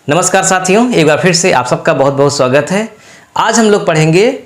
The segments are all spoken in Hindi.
नमस्कार साथियों, एक बार फिर से आप सबका बहुत बहुत स्वागत है। आज हम लोग पढ़ेंगे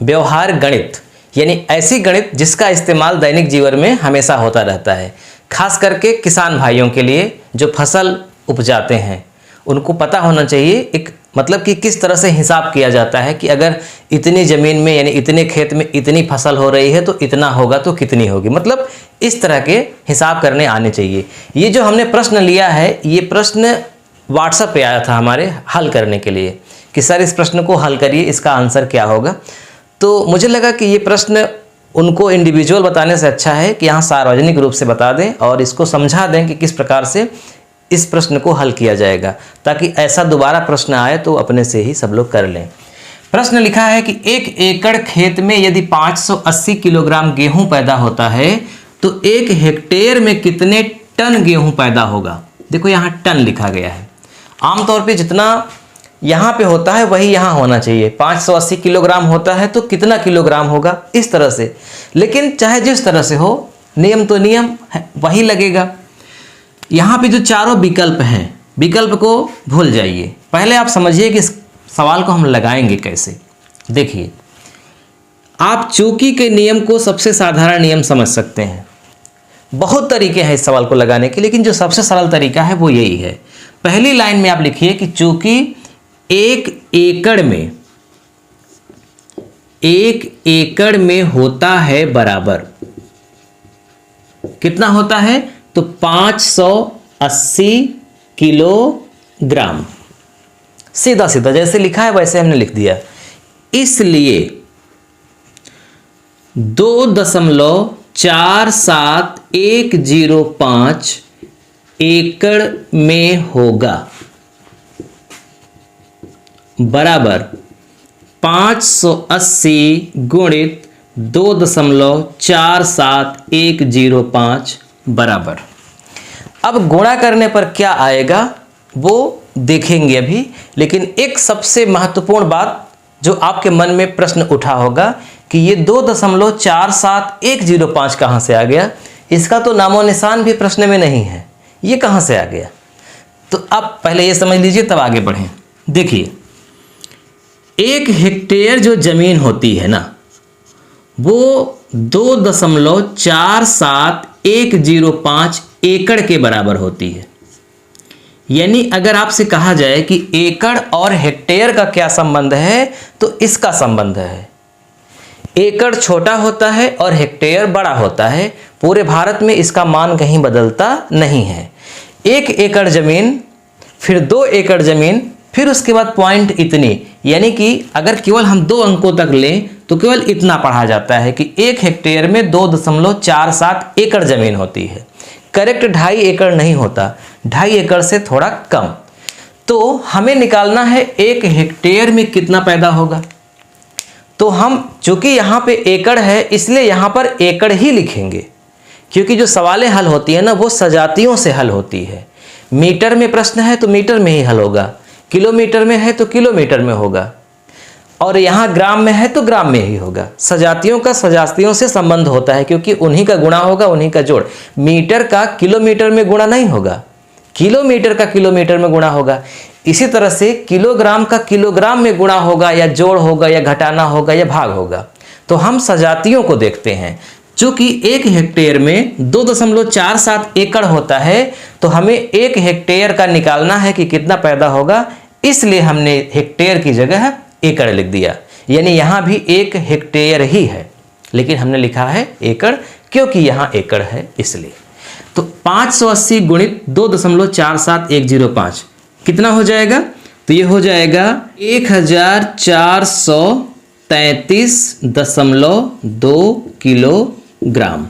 व्यवहार गणित, यानी ऐसी गणित जिसका इस्तेमाल दैनिक जीवन में हमेशा होता रहता है। खास करके किसान भाइयों के लिए जो फसल उपजाते हैं उनको पता होना चाहिए एक मतलब कि किस तरह से हिसाब किया जाता है कि अगर इतनी ज़मीन में यानी इतने खेत में इतनी फसल हो रही है तो इतना होगा तो कितनी होगी, मतलब इस तरह के हिसाब करने आने चाहिए। ये जो हमने प्रश्न लिया है, ये प्रश्न व्हाट्सएप पे आया था हमारे हल करने के लिए कि सर इस प्रश्न को हल करिए, इसका आंसर क्या होगा। तो मुझे लगा कि ये प्रश्न उनको इंडिविजुअल बताने से अच्छा है कि यहाँ सार्वजनिक रूप से बता दें और इसको समझा दें कि किस प्रकार से इस प्रश्न को हल किया जाएगा, ताकि ऐसा दोबारा प्रश्न आए तो अपने से ही सब लोग कर लें। प्रश्न लिखा है कि 1 एकड़ खेत में यदि 580 किलोग्राम गेहूं पैदा होता है तो 1 हेक्टेयर में कितने टन गेहूं पैदा होगा। देखो यहाँ टन लिखा गया है। आमतौर पे जितना यहाँ पे होता है वही यहाँ होना चाहिए। 580 किलोग्राम होता है तो कितना किलोग्राम होगा, इस तरह से। लेकिन चाहे जिस तरह से हो, नियम तो नियम है, वही लगेगा। यहाँ पे जो चारों विकल्प हैं, विकल्प को भूल जाइए। पहले आप समझिए कि इस सवाल को हम लगाएंगे कैसे। देखिए, आप चूकी के नियम को सबसे साधारण नियम समझ सकते हैं। बहुत तरीके हैं इस सवाल को लगाने के, लेकिन जो सबसे सरल तरीका है वो यही है। पहली लाइन में आप लिखिए कि चूंकि 1 एकड़ में होता है बराबर, कितना होता है तो 580 किलोग्राम। सीधा सीधा जैसे लिखा है वैसे हमने लिख दिया। इसलिए 2.47105 एकड़ में होगा बराबर 580 गुणित 2.47105 बराबर। अब गुणा करने पर क्या आएगा वो देखेंगे अभी, लेकिन एक सबसे महत्वपूर्ण बात जो आपके मन में प्रश्न उठा होगा कि ये 2.47105 कहाँ से आ गया। इसका तो नामो निशान भी प्रश्न में नहीं है, ये कहाँ से आ गया। तो आप पहले ये समझ लीजिए तब आगे बढ़ें। देखिए, 1 हेक्टेयर जो जमीन होती है ना, वो 2.47105 एकड़ के बराबर होती है। यानी अगर आपसे कहा जाए कि एकड़ और हेक्टेयर का क्या संबंध है, तो इसका संबंध है। एकड़ छोटा होता है और हेक्टेयर बड़ा होता है। पूरे भारत में इसका मान कहीं बदलता नहीं है। 1 एकड़ जमीन, फिर 2 एकड़ जमीन, फिर उसके बाद पॉइंट इतनी, यानी कि अगर केवल हम 2 अंकों तक लें तो केवल इतना पढ़ा जाता है कि 1 हेक्टेयर में 2.47 एकड़ जमीन होती है। करेक्ट 2.5 एकड़ नहीं होता, 2.5 एकड़ से थोड़ा कम। तो हमें निकालना है 1 हेक्टेयर में कितना पैदा होगा। तो हम चूंकि यहाँ पे एकड़ है इसलिए यहाँ पर एकड़ ही लिखेंगे, क्योंकि जो सवालें हल होती है ना वो सजातियों से हल होती है। मीटर में प्रश्न है तो मीटर में ही हल होगा, किलोमीटर में है तो किलोमीटर में होगा, और यहाँ ग्राम में है तो ग्राम में ही होगा। सजातियों का सजातियों से संबंध होता है, क्योंकि उन्हीं का गुणा होगा, उन्हीं का जोड़। मीटर का किलोमीटर में गुणा नहीं होगा, किलोमीटर का किलोमीटर में गुणा होगा। इसी तरह से किलोग्राम का किलोग्राम में गुणा होगा, या जोड़ होगा, या घटाना होगा, या भाग होगा। तो हम सजातियों को देखते हैं। चूंकि 1 हेक्टेयर में 2.47 एकड़ होता है तो हमें 1 हेक्टेयर का निकालना है कि कितना पैदा होगा, इसलिए हमने हेक्टेयर की जगह एकड़ लिख दिया। यानी यहाँ भी 1 हेक्टेयर ही है, लेकिन हमने लिखा है एकड़ क्योंकि यहाँ एकड़ है इसलिए। तो 580 गुणित 2.47105 कितना हो जाएगा, तो ये हो जाएगा 1433.2 किलोग्राम।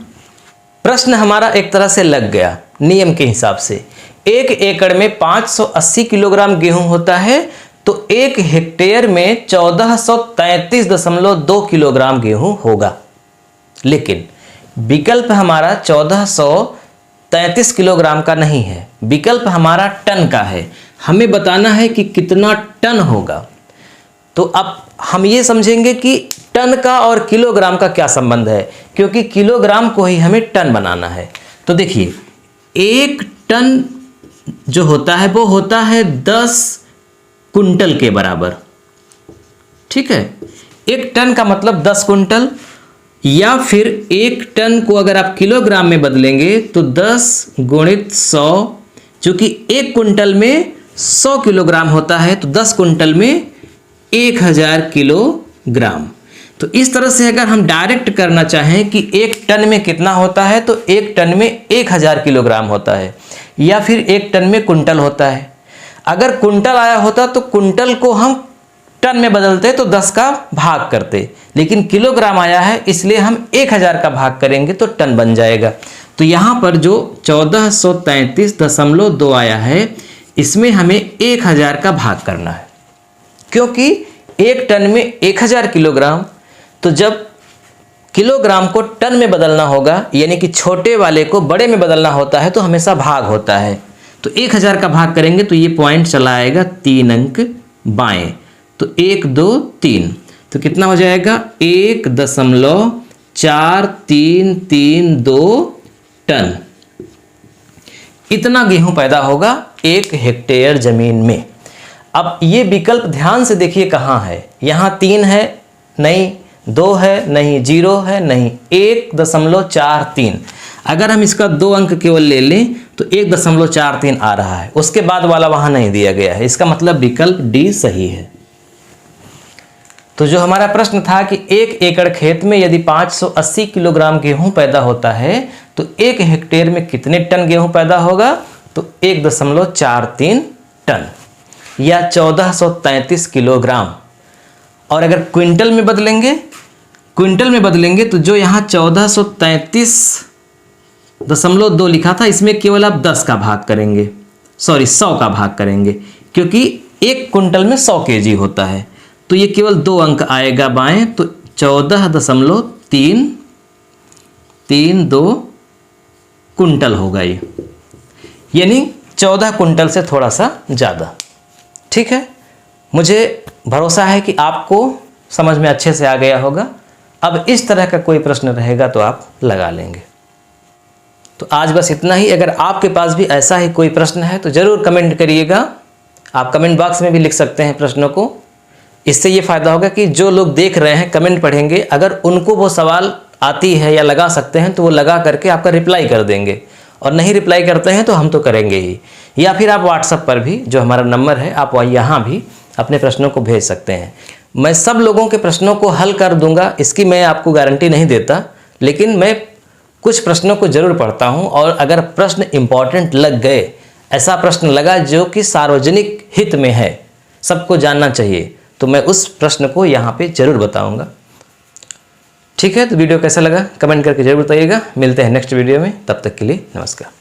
प्रश्न हमारा एक तरह से लग गया नियम के हिसाब से। 1 एकड़ में 580 किलोग्राम गेहूं होता है तो 1 हेक्टेयर में 1433.2 किलोग्राम गेहूं होगा। लेकिन विकल्प हमारा 1433 किलोग्राम का नहीं है, विकल्प हमारा टन का है। हमें बताना है कि कितना टन होगा। तो अब हम ये समझेंगे कि टन का और किलोग्राम का क्या संबंध है, क्योंकि किलोग्राम को ही हमें टन बनाना है। तो देखिए, 1 टन जो होता है वो होता है 10 कुंटल के बराबर। ठीक है, 1 टन का मतलब 10 कुंटल, या फिर 1 टन को अगर आप किलोग्राम में बदलेंगे तो 10 गुणित 100, जो कि 1 कुंटल में 100 किलोग्राम होता है, तो 10 कुंटल में 1000 किलोग्राम। तो इस तरह से अगर हम डायरेक्ट करना चाहें कि 1 टन में कितना होता है, तो 1 टन में 1000 किलोग्राम होता है, या फिर 1 टन में कुंटल होता है। अगर कुंटल आया होता तो कुंटल को हम टन में बदलते तो 10 का भाग करते, लेकिन किलोग्राम आया है इसलिए हम 1000 का भाग करेंगे तो टन बन जाएगा। तो यहाँ पर जो 1433.2 आया है, इसमें हमें 1000 का भाग करना है, क्योंकि 1 टन में 1000 किलोग्राम, तो जब किलोग्राम को टन में बदलना होगा, यानी कि छोटे वाले को बड़े में बदलना होता है, तो हमेशा भाग होता है। तो 1000 का भाग करेंगे तो ये पॉइंट चला आएगा 3 अंक बाएं, तो 1 2 3, तो कितना हो जाएगा 1.4332 टन। इतना गेहूं पैदा होगा 1 हेक्टेयर जमीन में। अब ये विकल्प ध्यान से देखिए कहाँ है, यहाँ 3 है नहीं, 2 है नहीं, 0 है नहीं, 1.43। अगर हम इसका 2 अंक केवल ले लें तो 1.43 आ रहा है, उसके बाद वाला वहाँ नहीं दिया गया है, इसका मतलब विकल्प डी सही है। तो जो हमारा प्रश्न था कि 1 एकड़ खेत में यदि 580 किलोग्राम गेहूं पैदा होता है तो 1 हेक्टेयर में कितने टन गेहूं पैदा होगा, तो 1.43 टन या 1433 किलोग्राम। और अगर क्विंटल में बदलेंगे तो जो यहाँ 1433.2 लिखा था, इसमें केवल आप 10 का भाग करेंगे, 100 का भाग करेंगे, क्योंकि 1 कुंटल में 100 केजी होता है, तो ये केवल 2 अंक आएगा बाएं, तो 14.332 कुंटल होगा ये, यानी 14 कुंटल से थोड़ा सा ज़्यादा। ठीक है, मुझे भरोसा है कि आपको समझ में अच्छे से आ गया होगा। अब इस तरह का कोई प्रश्न रहेगा तो आप लगा लेंगे। तो आज बस इतना ही। अगर आपके पास भी ऐसा ही कोई प्रश्न है तो ज़रूर कमेंट करिएगा। आप कमेंट बॉक्स में भी लिख सकते हैं प्रश्नों को। इससे ये फ़ायदा होगा कि जो लोग देख रहे हैं कमेंट पढ़ेंगे, अगर उनको वो सवाल आती है या लगा सकते हैं तो वो लगा करके आपका रिप्लाई कर देंगे, और नहीं रिप्लाई करते हैं तो हम तो करेंगे ही। या फिर आप व्हाट्सएप पर भी, जो हमारा नंबर है, आप यहाँ भी अपने प्रश्नों को भेज सकते हैं। मैं सब लोगों के प्रश्नों को हल कर दूंगा, इसकी मैं आपको गारंटी नहीं देता, लेकिन मैं कुछ प्रश्नों को ज़रूर पढ़ता हूं, और अगर प्रश्न इम्पॉर्टेंट लग गए, ऐसा प्रश्न लगा जो कि सार्वजनिक हित में है, सबको जानना चाहिए, तो मैं उस प्रश्न को यहाँ पे ज़रूर बताऊँगा। ठीक है, तो वीडियो कैसा लगा कमेंट करके ज़रूर बताइएगा। मिलते हैं नेक्स्ट वीडियो में, तब तक के लिए नमस्कार।